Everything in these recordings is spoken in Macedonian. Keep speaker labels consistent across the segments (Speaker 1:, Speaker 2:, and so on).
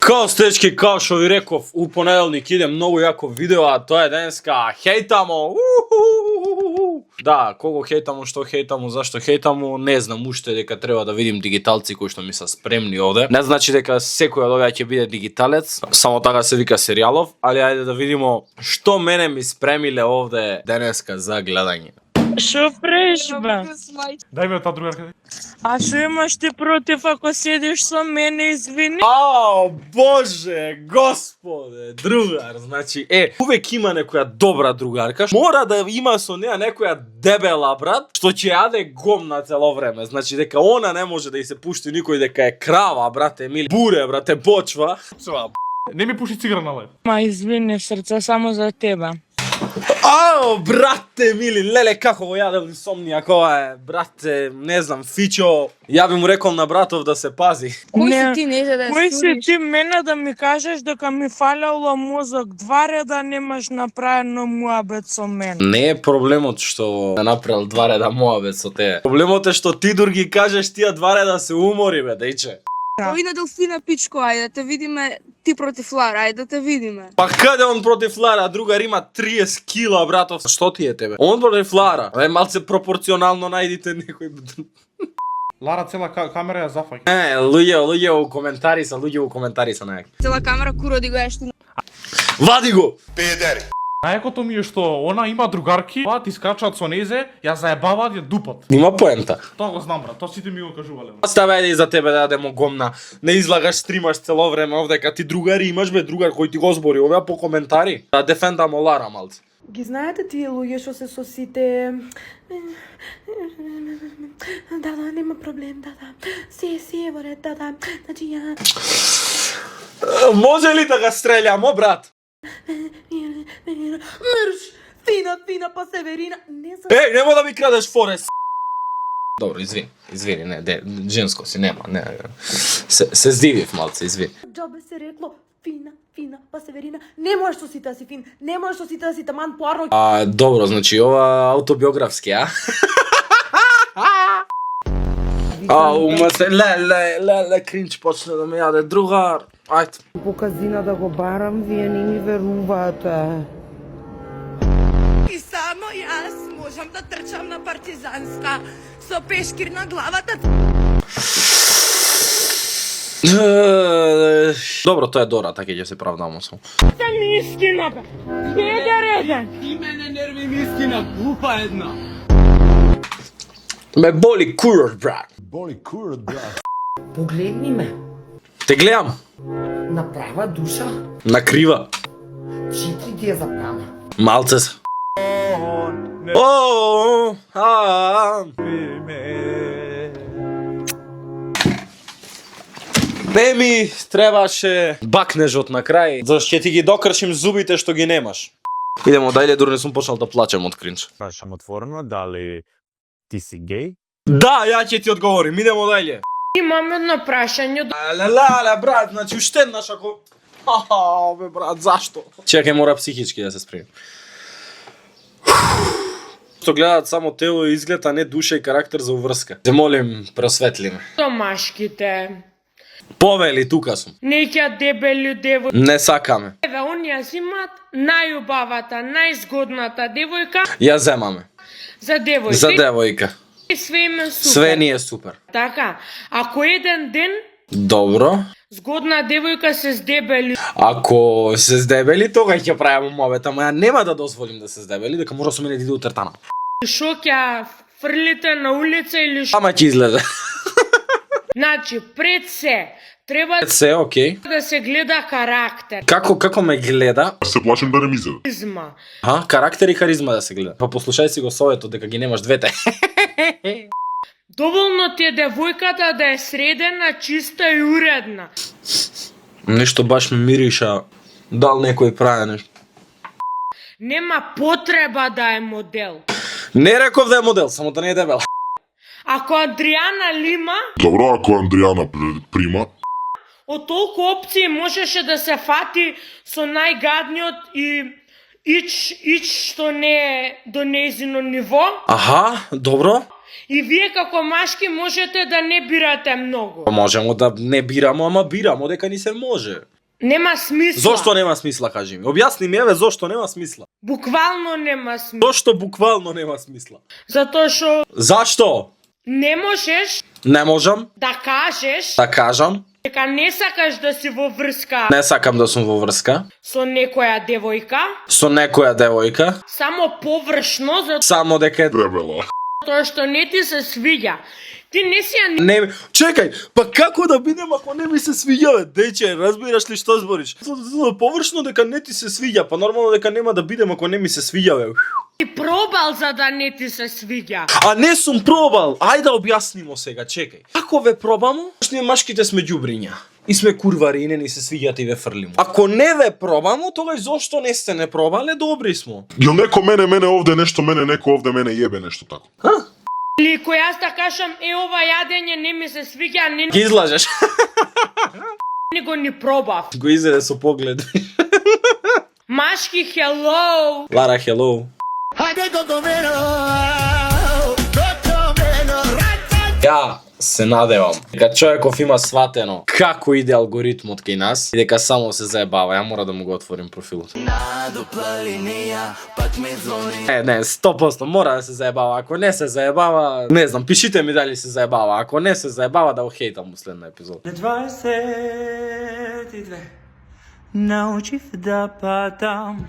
Speaker 1: Као стечки, као што ви реков, у понеделник иде многу јако видео, а тоа е денеска хейтамо. Да, кого хейтамо, што хейтамо, зашто хейтамо, не знам уште дека треба да видим дигиталци кои што ми се спремни овде. Не значи дека секој од овие ќе биде дигиталец, само така се вика серијалов, али ајде да видимо што мене ми спремиле овде денеска за гледање.
Speaker 2: Шо правиш, бе?
Speaker 3: Дај ми од таа другарка.
Speaker 2: А шо имаш ти против ако седиш со мене, извини?
Speaker 1: Ао, боже, господе, другар, значи, увек има некоја добра другарка, мора да има со неа некоја дебела, брат, што ќе јаде гомна цело време, значи дека она не може да и се пушти никој дека е крава, брате, мили, буре, брате, почва.
Speaker 3: Не ми пуши цигара на лев.
Speaker 2: Ма извини, срце само за тебе.
Speaker 1: Ао, брате, мили, леле, како го јадел инсомнија, која е, брате, не знам, Фичо, ја би му рекол на братов да се пази.
Speaker 4: Кој си ти, не за да
Speaker 2: Кој си ти мене да ми кажеш дека ми фалело мозок, 2 реда немаш направено муабет со мене?
Speaker 1: Не е проблемот што направил 2 реда муабет со те. Проблемот е што ти други кажеш тие 2 реда се умори, бе, дејче.
Speaker 4: Ови на Делфина пичко, ајде да те видиме ти против Лара, ајде да те видиме.
Speaker 1: Па каде он против Лара, другар има 30 кила, братов. Што ти е тебе? Он против Лара. Малце пропорционално најдите некој.
Speaker 3: Лара цела камера ја зафаќа.
Speaker 1: Луѓе у коментари са, најаки.
Speaker 4: Цела камера куроди го ешто.
Speaker 1: Вади го!
Speaker 5: Педери.
Speaker 3: Најакото ми е што она има другарки, ти скачаат со незе, ја заебаваат, ја дупат.
Speaker 1: Има поента.
Speaker 3: Тоа го знам, брат, тоа сите ми го кажувале.
Speaker 1: Оставај и за тебе да јадемо гомна. Не излагаш, стримаш цело време овде, ка ти другари имаш, бе, другар кој ти го збори, оваа по коментари. Да дефендамо Лара малце.
Speaker 6: Ги знаете тие луѓе што се со сите... Да, нема проблем, да. Си е во ред, да. Значи ја...
Speaker 1: Може ли да га стрељамо, брат?
Speaker 6: Мрш! Фина, па Северина...
Speaker 1: Нема да ми крадеш форест. Добро, извини, не, женско си, нема, не. Се здивив малце, извини.
Speaker 6: Джабе се рекло, фина, па Северина. Не можеш со сите да си фин, не можеш со сите да си таман поарно.
Speaker 1: Добро, значи ова автобиографски, а? Ума се, ле, кринч почне да ме јаде, другар. Ајде.
Speaker 7: По казина да го барам, вие не ми верувате.
Speaker 6: И само јас можам да трчам на партизанска со пешкир на главата.
Speaker 1: Добро, тоа е Дора, така ќе се правдамо само.
Speaker 2: Та ми искина, бе! Педере!
Speaker 8: Ти мене нерви ми искина, глупа една.
Speaker 1: Ме боли курот, брат.
Speaker 7: Погледни ме.
Speaker 1: Те гледам.
Speaker 7: На права душа,
Speaker 1: На крива.
Speaker 7: 4 ти е за права.
Speaker 1: Малце се. Не ми требаше бакнежот на крај, зашто ќе ти ги докршим зубите што ги немаш. Идемо дајле, дури не сум почнал да плачем од кринч.
Speaker 9: Прашам отворено, дали ти си геј?
Speaker 1: Да, ја ќе ти одговорим, идемо дајле.
Speaker 2: Имам едно прашање.
Speaker 1: Леле, брат, значи уште еднаш ако... бе, брат, зашто? Чекај, мора психички да се спремим. Што гледаат само тело и изглед, а не душа и карактер за уврска. Те молим, просветли ме.
Speaker 2: Домашките.
Speaker 1: Повели, тука сум.
Speaker 2: Неќа дебели девојки.
Speaker 1: Не сакаме.
Speaker 2: Еве, оние зимат најубавата, најзгодната девојка
Speaker 1: Ја земаме.
Speaker 2: за девојки.
Speaker 1: За девојка.
Speaker 2: И све им е супер.
Speaker 1: Све ни е супер.
Speaker 2: Така, ако еден ден
Speaker 1: Добро.
Speaker 2: згодна девојка се здебели,
Speaker 1: Ако се здебели, тога ќе правиме мовет, ама ја нема да дозволим да се здебели, дека мора со мене да иде утертана.
Speaker 2: шо ќе фрлите на улица или шо?
Speaker 1: Ама ќе излезе.
Speaker 2: Значи, пред се, треба
Speaker 1: Се, окей.
Speaker 2: да се гледа карактер.
Speaker 1: Како ме гледа?
Speaker 5: Се плашам да не ми изеде.
Speaker 2: Харизма.
Speaker 1: Карактер и харизма да се гледа. Па послушај си го советот дека ги немаш двете.
Speaker 2: Доволно ти е девојката да е средена, чиста и уредна.
Speaker 1: Нешто баш ме мириша. Дал некој прави нешто.
Speaker 2: Нема потреба да е модел.
Speaker 1: Не реков да е модел, само да не е дебела.
Speaker 2: Ако Адриана Лима
Speaker 5: Добро, ако Андријана прима.
Speaker 2: од толку опции можеше да се фати со најгадниот и ич што не е до нејзино ниво.
Speaker 1: Аха, добро.
Speaker 2: И вие како машки можете да не бирате многу.
Speaker 1: Можемо да не бирамо, ама бирамо дека ни се може.
Speaker 2: Нема смисла.
Speaker 1: Зошто нема смисла, кажи ми? Објасни ми, еве, зошто нема смисла?
Speaker 2: Буквално нема смисла.
Speaker 1: Зошто буквално нема смисла?
Speaker 2: Затоа што
Speaker 1: Зашто?
Speaker 2: не можеш
Speaker 1: Не можам
Speaker 2: да кажеш
Speaker 1: да кажам,
Speaker 2: дека не сакаш да си во врска
Speaker 1: не сакам да сум во врска
Speaker 2: со некоја девојка,
Speaker 1: со некоја девојка,
Speaker 2: само површно,
Speaker 1: само дека
Speaker 5: Дебела.
Speaker 2: затоа што не ти се свиѓа. Ти не си ја
Speaker 1: не... Чекај, па како да бидем ако не ми се свиѓа, бе? Дече, разбираш ли што збориш? Површно дека не ти се свиѓа, па нормално дека нема да бидем ако не ми се свиѓа, бе.
Speaker 2: ти пробал за да не ти се свиѓа.
Speaker 1: А не сум пробал. Ајде да објаснимо сега, чекај. Ако ве пробамо, ние машките сме ѓубриња. И сме курвари и не ни се свиѓат и ве фрлимо. Ако не ве пробамо, тогаш зошто не сте не пробале, добри смо.
Speaker 5: Јо неко мене овде нешто, неко овде мене јебе нешто тако.
Speaker 2: Или кој јас да кажам, ова јадење не ми се свиѓа, не
Speaker 1: Ги излажеш.
Speaker 2: го ни пробав.
Speaker 1: Го изеде со поглед.
Speaker 2: Машки, hello!
Speaker 1: Лара, hello. Ја се надевам дека човеков има сватено како иде алгоритмот кај нас и дека само се заебава. Ја мора да му го отворим профилот. Не, 100% мора да се заебава. Ако не се заебава, не знам, пишите ми дали се заебава. Ако не се заебава, да го хейтам у следна епизод.
Speaker 8: На 22 научих да патам.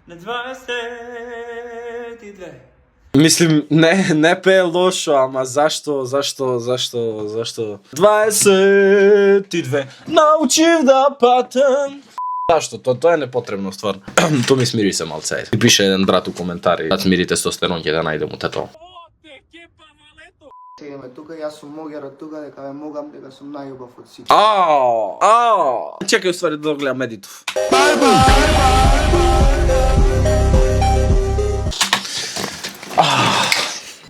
Speaker 8: На 22
Speaker 1: Мислим, не пее лошо, ама зашто? 22 научив да патам. Зашто? Тоа е непотребно стварно. То ми смири се малце. И пише еден брат у коментари. Да смири тестостерон ќе да најдем у тето.
Speaker 10: Сега ме тука, јас сум могера тука, дека ме могам, дека сум најубав од сите.
Speaker 1: Чекај, уствари да гледам Медитов.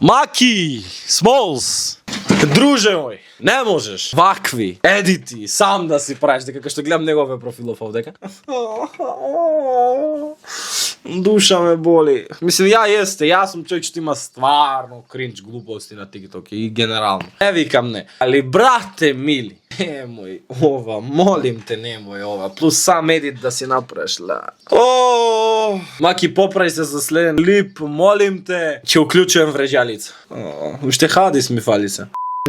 Speaker 1: Маки, Смолс, друже мој, не можеш вакви едити сам да си правиш, дека што гледам негове профилов овдека. Душа ме боли. Мислим, јас сум човек што има стварно кринч глупости на TikTok и генерално. Не викам не. Али брате мили, немој ова, молим те, немој ова. Плюс сам едит да си направиш, ла. Маки, поправи се за следен лип, молим те. Ќе уклучувам врежалица. Уште хадис ми фали се.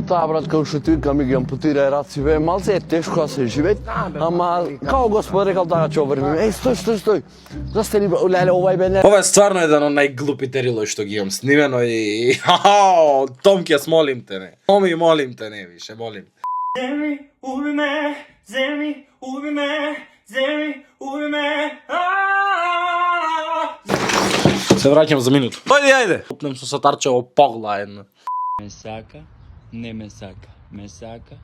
Speaker 11: Таа брат како што ти викам, ми ги ампутира рациве, малце е тешко да се живеет, ама како Господ рекал така ќе оврвиме. Стој. Застани леле овај бе не.
Speaker 1: Ова е стварно еден од најглупите рилои што ги имам снимено и Томке, молим те не. Томи, молим те не више, молим.
Speaker 8: Земји, уби ме, земји, уби ме, земји, уби ме.
Speaker 1: Се враќам за минута. Ајде. Опнем со сатарчево погла една.
Speaker 8: Ме сака, не ме сака, ме сака,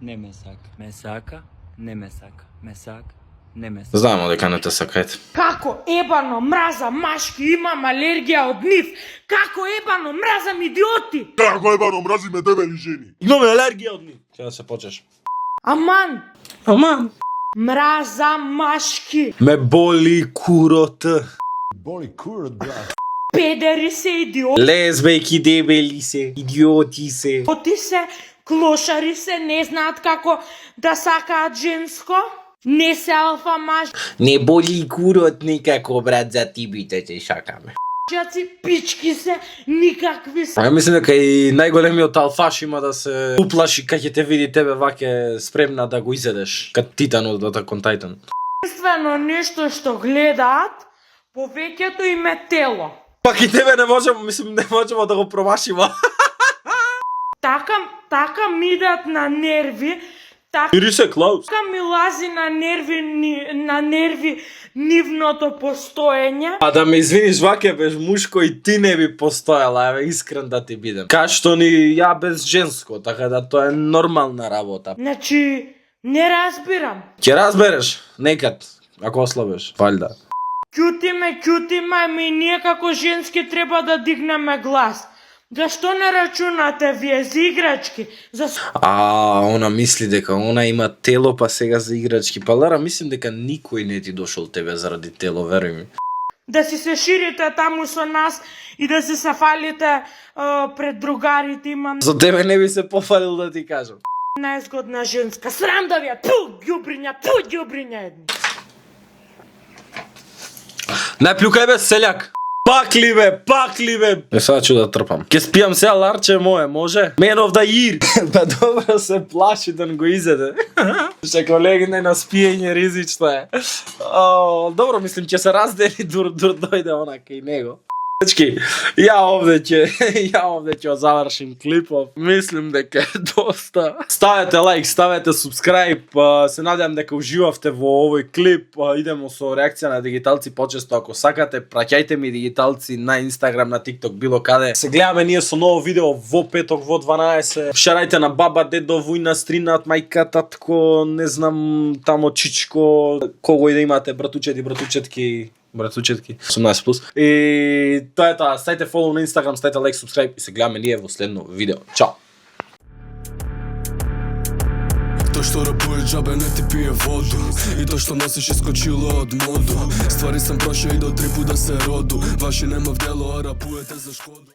Speaker 8: не ме сака, ме сака, не ме сака, ме сака, не ме сака.
Speaker 1: Знаемо дека не те сакајте.
Speaker 2: Како ебано мразам машки, имам алергија од нив. Како ебано мразам идиоти.
Speaker 5: Како ебано мразиме дебели жени.
Speaker 1: Имаме алергија од нив. Ќе да се почнеш.
Speaker 2: Аман,
Speaker 1: Аман.
Speaker 2: мразам машки.
Speaker 1: Ме боли курот.
Speaker 2: Педери се идиоти
Speaker 1: Лесбејки, дебели се, идиоти се.
Speaker 2: се, клошари се, не знаат како да сакаат женско. Не се алфа маж.
Speaker 1: Не боли курот никако, брат, за тибите се шакаме.
Speaker 2: Жаци, пички се, никакви се.
Speaker 1: Ја мислам дека и најголемиот алфаш има да се уплаши кога ќе те види тебе ваќе спремна да го изедеш, кад Титан од Attack on Titan.
Speaker 2: Единствено нешто што гледаат, повеќето им е тело.
Speaker 1: Пак и тебе не можеме да го промашиме.
Speaker 2: Така ми идат на нерви,
Speaker 1: Ири се, Клаус.
Speaker 2: така ми лази на нерви нивното постоење.
Speaker 1: А да ме извиниш, ваќе без мушко и ти не би постојала, еве, искрен да ти бидем. Кашто ни ја без женско, така да тоа е нормална работа.
Speaker 2: Значи, не разбирам.
Speaker 1: Ќе разбереш, некад, ако ослабеш, валјда.
Speaker 2: Кјутиме, ами ние како женски треба да дигнеме глас. Зашто не рачунате вие за играчки?
Speaker 1: Она мисли дека она има тело, па сега за играчки. Па Лара, мислим дека никој не ти дошол тебе заради тело, веруј ми.
Speaker 2: Да си се ширите таму со нас и да си се фалите пред другарите, имам.
Speaker 1: За тебе не би се пофалил да ти кажам.
Speaker 2: Најзгодна женска, срам да ви е, пу, ѓубриња едни.
Speaker 1: Не плюкај бе, селјак! Пак ли бе? Е, сега ću да трпам. Ке спијам сега ларче мое, може? Man of the year! Па добро се плаши да не го изеде. Ше колеги, не на спиење ризично е. Добро, мислим, ќе се раздели дур дојде она кај него. Дечки, ја овде ќе завршим клипов. Мислим дека е доста. Ставете лайк, ставете субскрайб. Се надевам дека уживавте во овој клип. Идемо со реакција на дигиталци почесто. Ако сакате, праќајте ми дигиталци на Инстаграм, на ТикТок, било каде. Се гледаме ние со ново видео во петок, во 12. Шарајте на баба, дедо, вујна, стринат, мајка, татко, не знам, тамо чичко, кого и да имате, братучети, братучетки, 18+. И тоа е тоа. Ставите фолоу на Инстаграм, ставите лайк, субскрайб и се гледаме ние во следно видео. Чао!
Speaker 12: Тој што рапуе џабе не ти пие воду и тој што носиш искочило од моду. Ствари сам прошao и до 3 пуда се роду. Ваши нема в дело, а рапуете за шкоду.